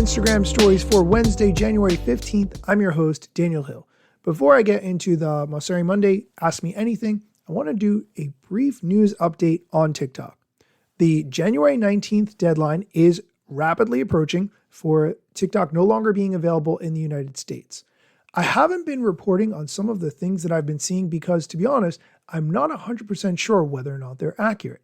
Instagram stories for Wednesday, January 15th. I'm your host, Daniel Hill. Before I get into the Mosseri Monday Ask Me Anything, I want to do a brief news update on TikTok. The January 19th deadline is rapidly approaching for TikTok no longer being available in the United States. I haven't been reporting on some of the things that I've been seeing because, to be honest, I'm not 100% sure whether or not they're accurate.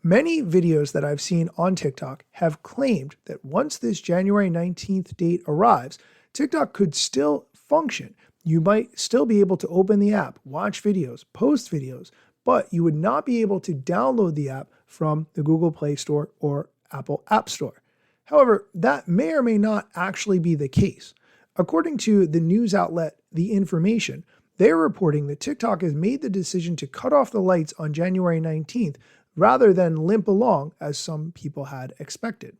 Many videos that I've seen on TikTok have claimed that once this January 19th date arrives, TikTok could still function. You might still be able to open the app, watch videos, post videos, but you would not be able to download the app from the Google Play Store or Apple App Store. However, that may or may not actually be the case. According to the news outlet The Information, they're reporting that TikTok has made the decision to cut off the lights on January 19th rather than limp along as some people had expected.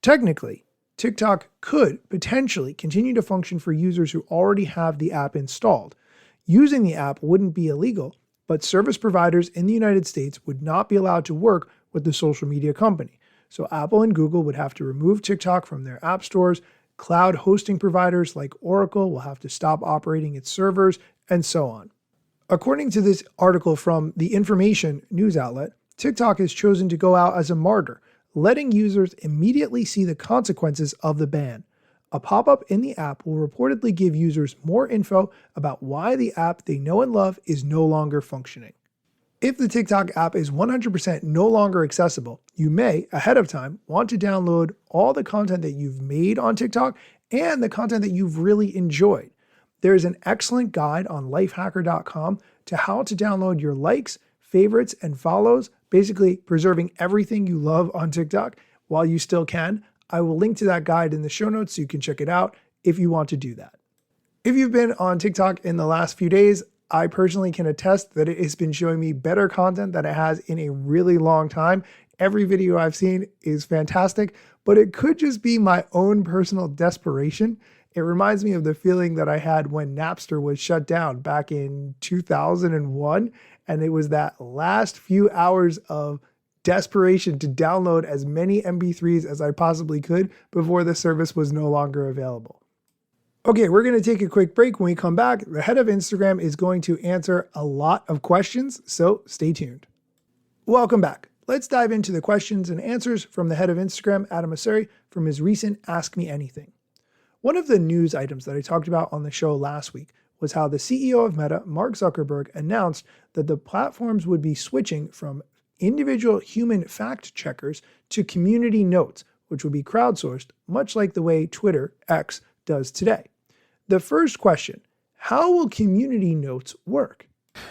Technically, TikTok could potentially continue to function for users who already have the app installed. Using the app wouldn't be illegal, but service providers in the United States would not be allowed to work with the social media company. So Apple and Google would have to remove TikTok from their app stores. Cloud hosting providers like Oracle will have to stop operating its servers, and so on. According to this article from The Information news outlet, TikTok has chosen to go out as a martyr, letting users immediately see the consequences of the ban. A pop-up in the app will reportedly give users more info about why the app they know and love is no longer functioning. If the TikTok app is 100% no longer accessible, you may, ahead of time, want to download all the content that you've made on TikTok and the content that you've really enjoyed. There is an excellent guide on lifehacker.com to how to download your likes, favorites, and follows, basically preserving everything you love on TikTok while you still can. I will link to that guide in the show notes so you can check it out if you want to do that. If you've been on TikTok in the last few days, I personally can attest that it has been showing me better content than it has in a really long time. Every video I've seen is fantastic, but it could just be my own personal desperation. It reminds me of the feeling that I had when Napster was shut down back in 2001, and it was that last few hours of desperation to download as many MP3s as I possibly could before the service was no longer available. Okay, we're going to take a quick break. When we come back, the head of Instagram is going to answer a lot of questions, so stay tuned. Welcome back. Let's dive into the questions and answers from the head of Instagram, Adam Mosseri, from his recent Ask Me Anything. One of the news items that I talked about on the show last week was how the CEO of Meta, Mark Zuckerberg, announced that the platforms would be switching from individual human fact checkers to community notes, which would be crowdsourced, much like the way Twitter, X, does today. The first question, how will community notes work?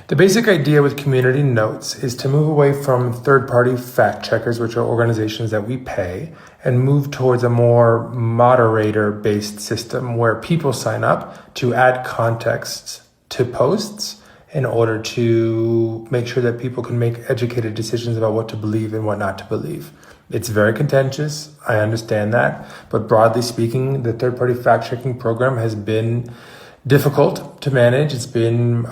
The basic idea with community notes is to move away from third-party fact checkers, which are organizations that we pay, and move towards a more moderator-based system where people sign up to add context to posts in order to make sure that people can make educated decisions about what to believe and what not to believe. It's very contentious, I understand that, but broadly speaking, the third-party fact-checking program has been difficult to manage. It's been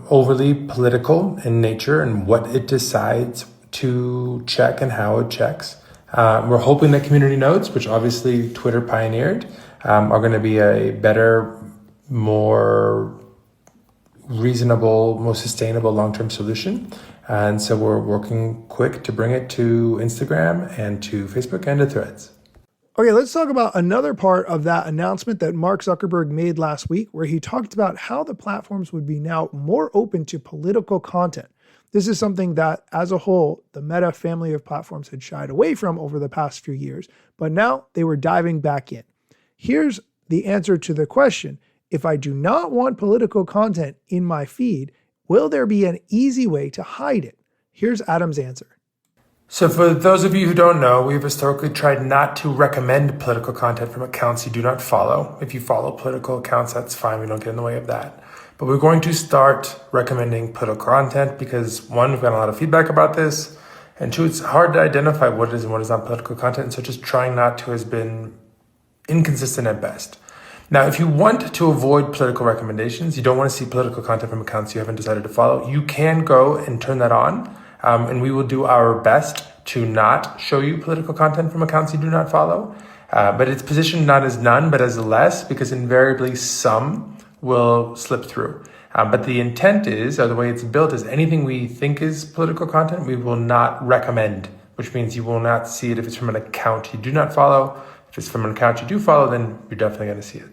overly political in nature and what it decides to check and how it checks. We're hoping that community notes, which obviously Twitter pioneered, are going to be a better, more reasonable, more sustainable long-term solution. And so we're working quick to bring it to Instagram and to Facebook and to Threads. Okay, let's talk about another part of that announcement that Mark Zuckerberg made last week, where he talked about how the platforms would be now more open to political content. This is something that, as a whole, the Meta family of platforms had shied away from over the past few years, but now they were diving back in. Here's the answer to the question, if I do not want political content in my feed, will there be an easy way to hide it? Here's Adam's answer. So for those of you who don't know, we've historically tried not to recommend political content from accounts you do not follow. If you follow political accounts, that's fine. We don't get in the way of that. But we're going to start recommending political content because, one, we've got a lot of feedback about this, and two, it's hard to identify what is and what is not political content. So just trying not to has been inconsistent at best. Now, if you want to avoid political recommendations, you don't want to see political content from accounts you haven't decided to follow, you can go and turn that on. And we will do our best to not show you political content from accounts you do not follow. But it's positioned not as none, but as less, because invariably some will slip through. But the intent is, or the way it's built is, anything we think is political content, we will not recommend, which means you will not see it if it's from an account you do not follow. If it's from an account you do follow, then you're definitely going to see it.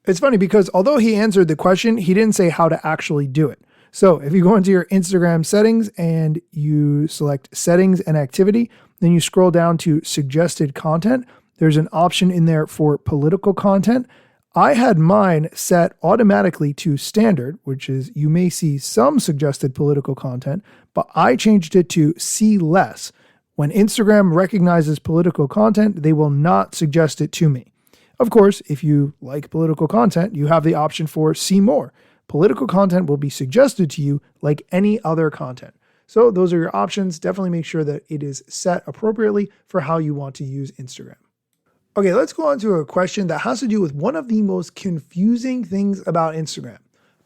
It's funny because although he answered the question, he didn't say how to actually do it. So if you go into your Instagram settings and you select settings and activity, then you scroll down to suggested content, there's an option in there for political content. I had mine set automatically to standard, which is you may see some suggested political content, but I changed it to see less. When Instagram recognizes political content, they will not suggest it to me. Of course, if you like political content, you have the option for see more. Political content will be suggested to you like any other content. So those are your options. Definitely make sure that it is set appropriately for how you want to use Instagram. Okay, let's go on to a question that has to do with one of the most confusing things about Instagram.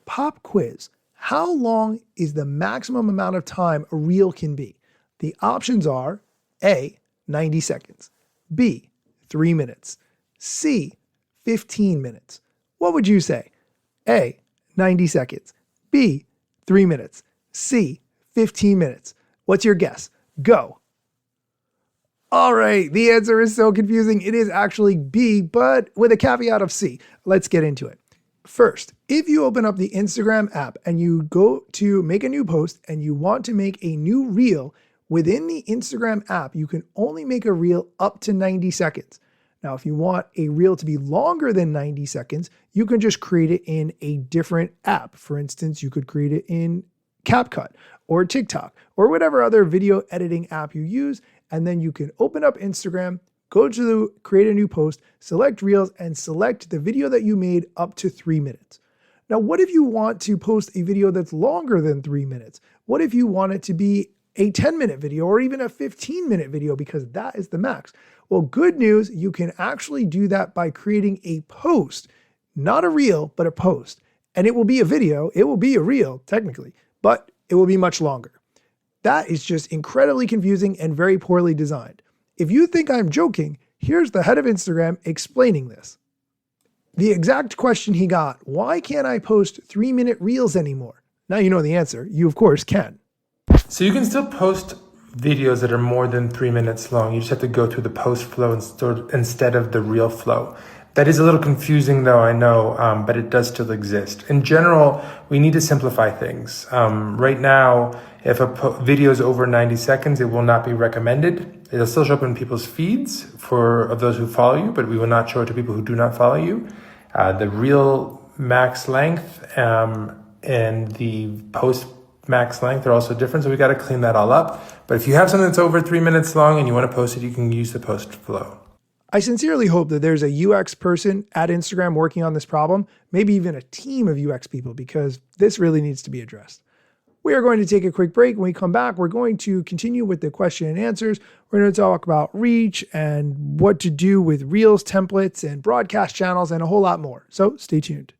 Pop quiz. How long is the maximum amount of time a reel can be? The options are A, 90 seconds, B, 3 minutes, C, 15 minutes. What would you say? A, 90 seconds, B, 3 minutes, C, 15 minutes. What's your guess? Go. All right, the answer is so confusing. It is actually B, but with a caveat of C. Let's get into it. First, if you open up the Instagram app and you go to make a new post and you want to make a new reel, within the Instagram app, you can only make a reel up to 90 seconds. Now, if you want a reel to be longer than 90 seconds, you can just create it in a different app. For instance, you could create it in CapCut or TikTok or whatever other video editing app you use. And then you can open up Instagram, go to the create a new post, select reels, and select the video that you made up to 3 minutes. Now, what if you want to post a video that's longer than 3 minutes? What if you want it to be a 10-minute video or even a 15-minute video, because that is the max? Well, good news, you can actually do that by creating a post, not a reel, but a post. And it will be a video, it will be a reel technically, but it will be much longer. That is just incredibly confusing and very poorly designed. If you think I'm joking, here's the head of Instagram explaining this. The exact question he got, why can't I post 3-minute reels anymore? Now you know the answer. You, of course, can. So you can still post videos that are more than 3 minutes long. You just have to go through the post flow instead of the reel flow. That is a little confusing though, I know, but it does still exist. In general, we need to simplify things. Right now, if a video is over 90 seconds, it will not be recommended. It'll still show up in people's feeds of those who follow you, but we will not show it to people who do not follow you. The reel max length and the post max length are also different, so we got to clean that all up. But if you have something that's over 3 minutes long and you want to post it, you can use the post flow. I sincerely hope that there's a UX person at Instagram working on this problem, maybe even a team of UX people, because this really needs to be addressed. We are going to take a quick break. When we come back, we're going to continue with the question and answers. We're going to talk about reach and what to do with Reels, templates, and broadcast channels, and a whole lot more. So stay tuned.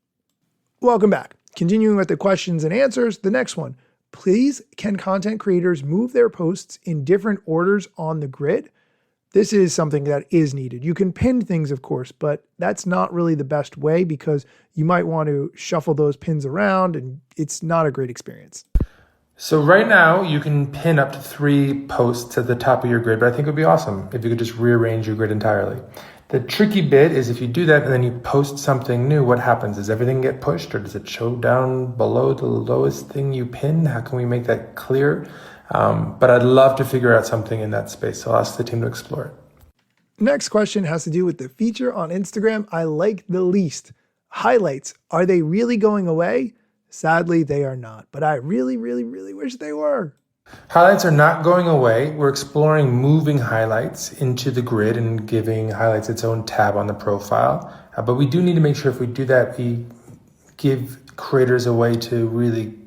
Welcome back. Continuing with the questions and answers, the next one. Please, can content creators move their posts in different orders on the grid? This is something that is needed. You can pin things, of course, but that's not really the best way because you might want to shuffle those pins around and it's not a great experience. So right now you can pin up to 3 posts at the top of your grid, but I think it would be awesome if you could just rearrange your grid entirely. The tricky bit is if you do that and then you post something new, what happens? Does everything get pushed or does it show down below the lowest thing you pin? How can we make that clear? But I'd love to figure out something in that space. So I'll ask the team to explore it. Next question has to do with the feature on Instagram I like the least. Highlights. Are they really going away? Sadly, they are not, but I really, really, really wish they were. Highlights are not going away. We're exploring moving highlights into the grid and giving highlights its own tab on the profile. But we do need to make sure if we do that, we give creators a way to really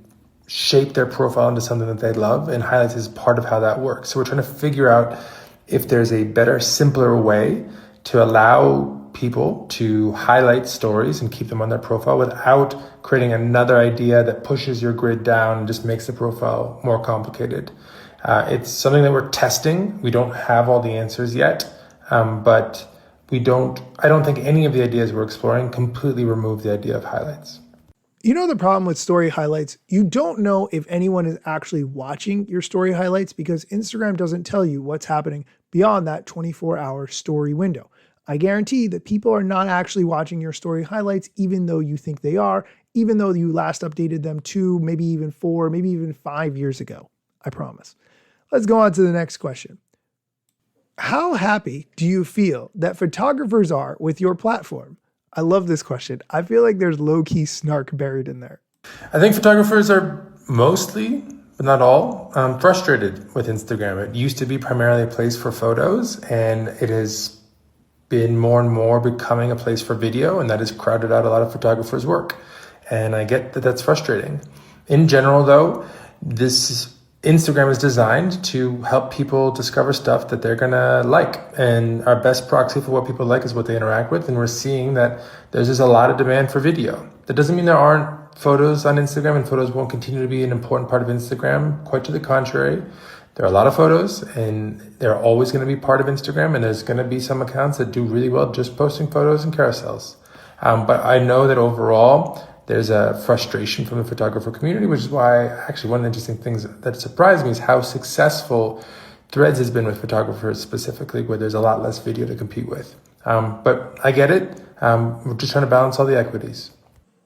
shape their profile into something that they love, and highlights is part of how that works. So we're trying to figure out if there's a better, simpler way to allow people to highlight stories and keep them on their profile without creating another idea that pushes your grid down and just makes the profile more complicated. It's something that we're testing. We don't have all the answers yet, but I don't think any of the ideas we're exploring completely remove the idea of highlights. You know the problem with story highlights? You don't know if anyone is actually watching your story highlights because Instagram doesn't tell you what's happening beyond that 24-hour story window. I guarantee that people are not actually watching your story highlights even though you think they are, even though you last updated them 2, maybe even 4, maybe even 5 years ago. I promise. Let's go on to the next question. How happy do you feel that photographers are with your platform? I love this question. I feel like there's low-key snark buried in there. I think photographers are mostly, but not all, frustrated with Instagram. It used to be primarily a place for photos, and it has been more and more becoming a place for video, and that has crowded out a lot of photographers' work. And I get that that's frustrating. In general, though, Instagram is designed to help people discover stuff that they're gonna like. And our best proxy for what people like is what they interact with. And we're seeing that there's just a lot of demand for video. That doesn't mean there aren't photos on Instagram and photos won't continue to be an important part of Instagram. Quite to the contrary. There are a lot of photos and they're always gonna be part of Instagram. And there's gonna be some accounts that do really well just posting photos and carousels. But I know that overall, there's a frustration from the photographer community, which is why actually one of the interesting things that surprised me is how successful Threads has been with photographers specifically, where there's a lot less video to compete with. But I get it. We're just trying to balance all the equities.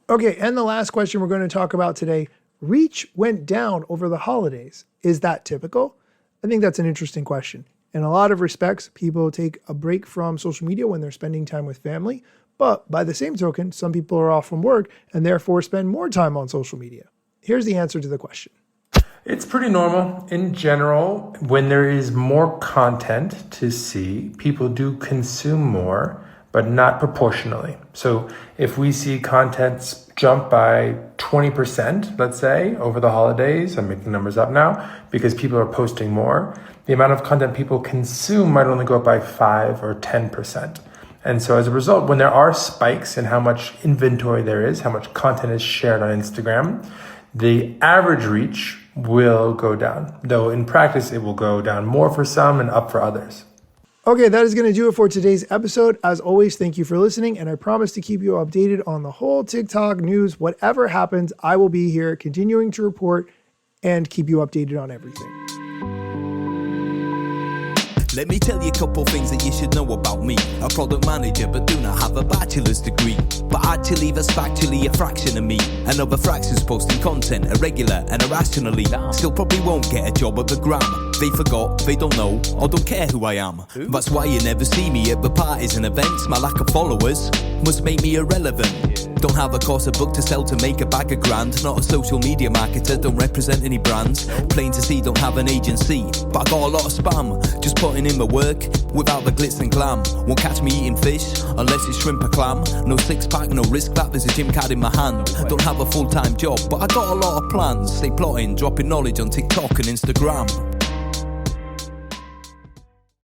Okay, and the last question we're going to talk about today, reach went down over the holidays. Is that typical? I think that's an interesting question. In a lot of respects, people take a break from social media when they're spending time with family. But by the same token, some people are off from work and therefore spend more time on social media. Here's the answer to the question. It's pretty normal. In general, when there is more content to see, people do consume more, but not proportionally. So if we see content jump by 20%, let's say, over the holidays, I'm making numbers up now, because people are posting more, the amount of content people consume might only go up by 5 or 10%. And so as a result, when there are spikes in how much inventory there is, how much content is shared on Instagram, the average reach will go down. Though in practice, it will go down more for some and up for others. Okay, that is going to do it for today's episode. As always, thank you for listening. And I promise to keep you updated on the whole TikTok news. Whatever happens, I will be here continuing to report and keep you updated on everything. Let me tell you a couple things that you should know about me. A product manager but do not have a bachelor's degree. But actually that's factually a fraction of me. Another fraction's posting content irregular and irrationally. Still probably won't get a job at the Gram. They forgot, they don't know, or don't care who I am. That's why you never see me at the parties and events. My lack of followers must make me irrelevant. Don't have a course or book to sell to make a bag of grand. Not a social media marketer, don't represent any brands. Plain to see, don't have an agency. But I got a lot of spam, just putting in my work without the glitz and glam. Won't catch me eating fish unless it's shrimp or clam. No six pack, no risk that, there's a gym card in my hand. Don't have a full-time job, but I got a lot of plans. Stay plotting, dropping knowledge on TikTok and Instagram.